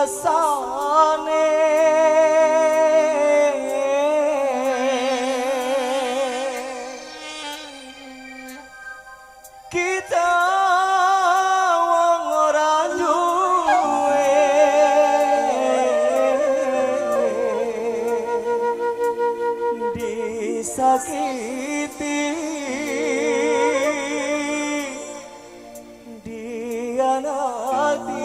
rasane kita wong ora duwe disakiti dianati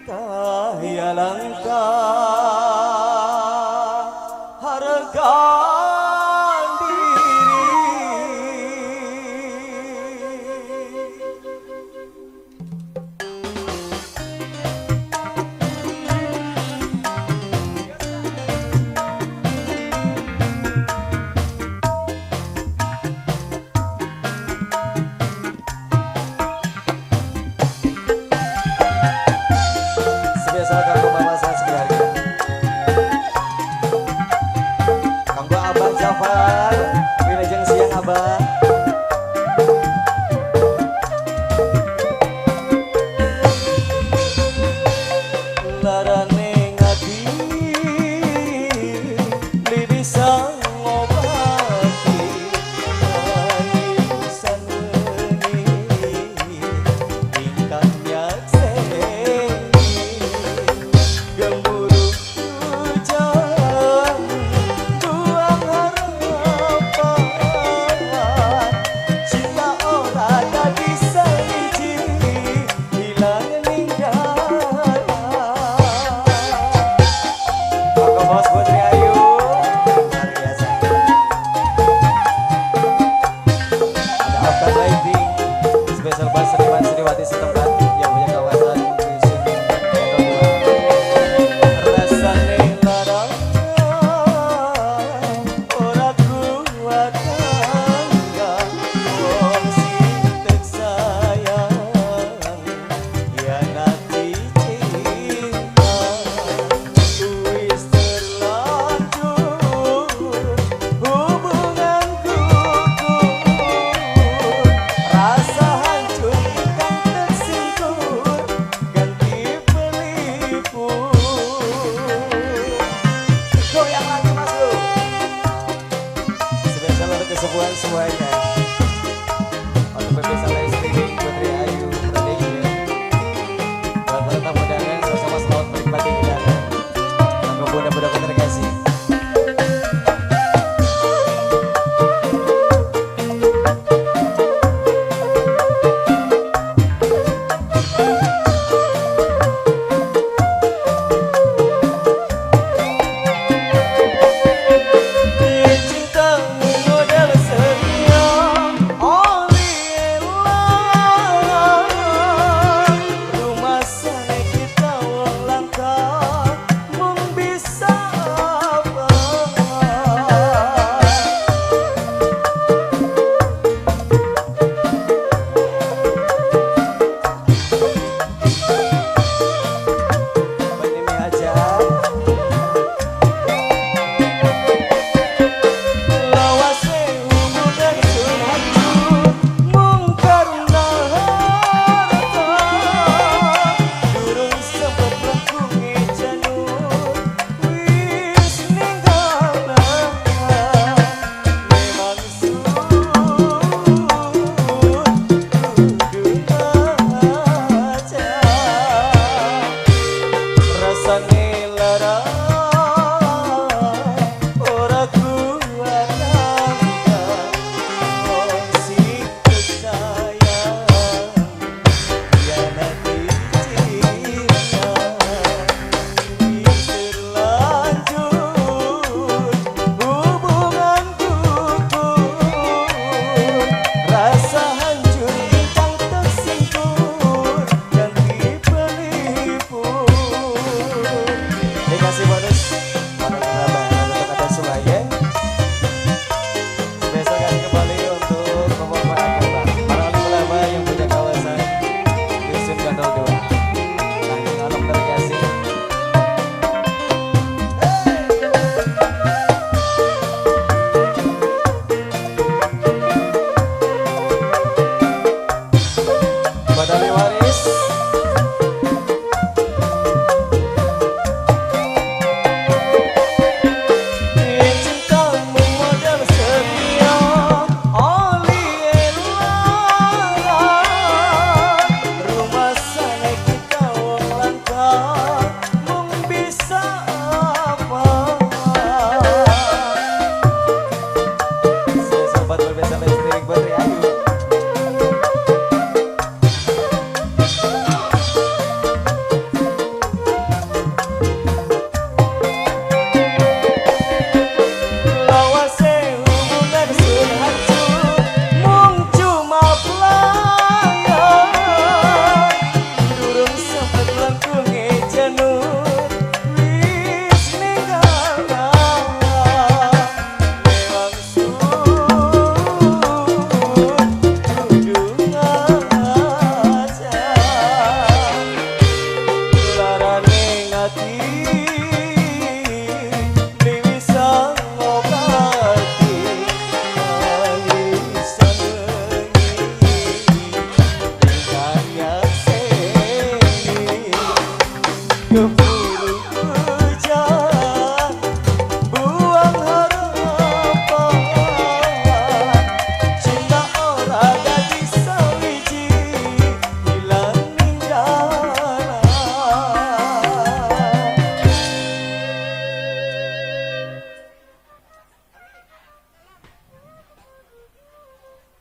kaya langka harga larane ngati li bisa ngobati tangisan ini tingkat nyakseni gemuruh hujan buang harapan cinta ora dadi siji hilang ninggal. Bos Putri Ayu luar biasa. Ada Afgan Lighting spesial buat seniman seniwati setempat yang punya kawasan dusun rasane larang ora kuat tangga wong sing tek sayang ya nanti cinta wis rasa hancur kan tersingkur ganti penipu goyang lagi mas lu spesial untuk kesembuhan semuanya untuk pemirsa live streaming Putri Ayu Production buat para tamu undangan sama-sama selamat menikmati hidangan monggo mudah-mudahan terkasih. Cinta model setia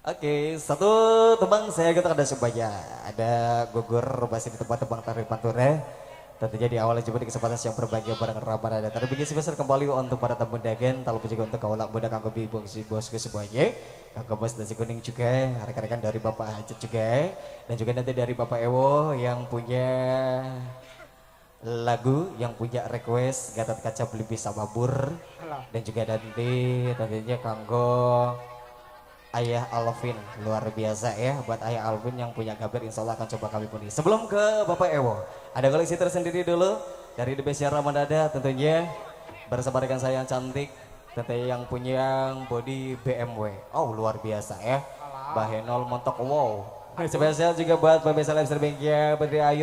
Oke, satu tebang saya kita ada sebanyak. Ada gugur masih di tempat tebang tari panture. Tentunya di awal jumpa di kesempatan yang berbahagia bareng Ramadhan. Tapi begini sebesar kembali untuk para tamu dagen, tak lupa juga untuk kaulak muda kanggo si bosku semuanya. Kanggo bos nasi kuning juga, rekan-rekan dari Bapak Hajat juga, dan juga nanti dari Bapak Ewo yang punya lagu, yang punya request Gatot Kaca Beli Bisa Babur, dan juga nanti tentunya kanggo Ayah Alvin, luar biasa ya buat Ayah Alvin yang punya kabar, insya Allah akan coba kami penuhi. Sebelum ke Bapak Ewo, ada koleksi tersendiri dulu dari The Best Ramadada tentunya bersama dengan saya yang cantik, tentunya yang punya body BMW. Oh luar biasa ya, Bahenol montok wow. Spesial juga buat pemirsa live streamingnya Putri Ayu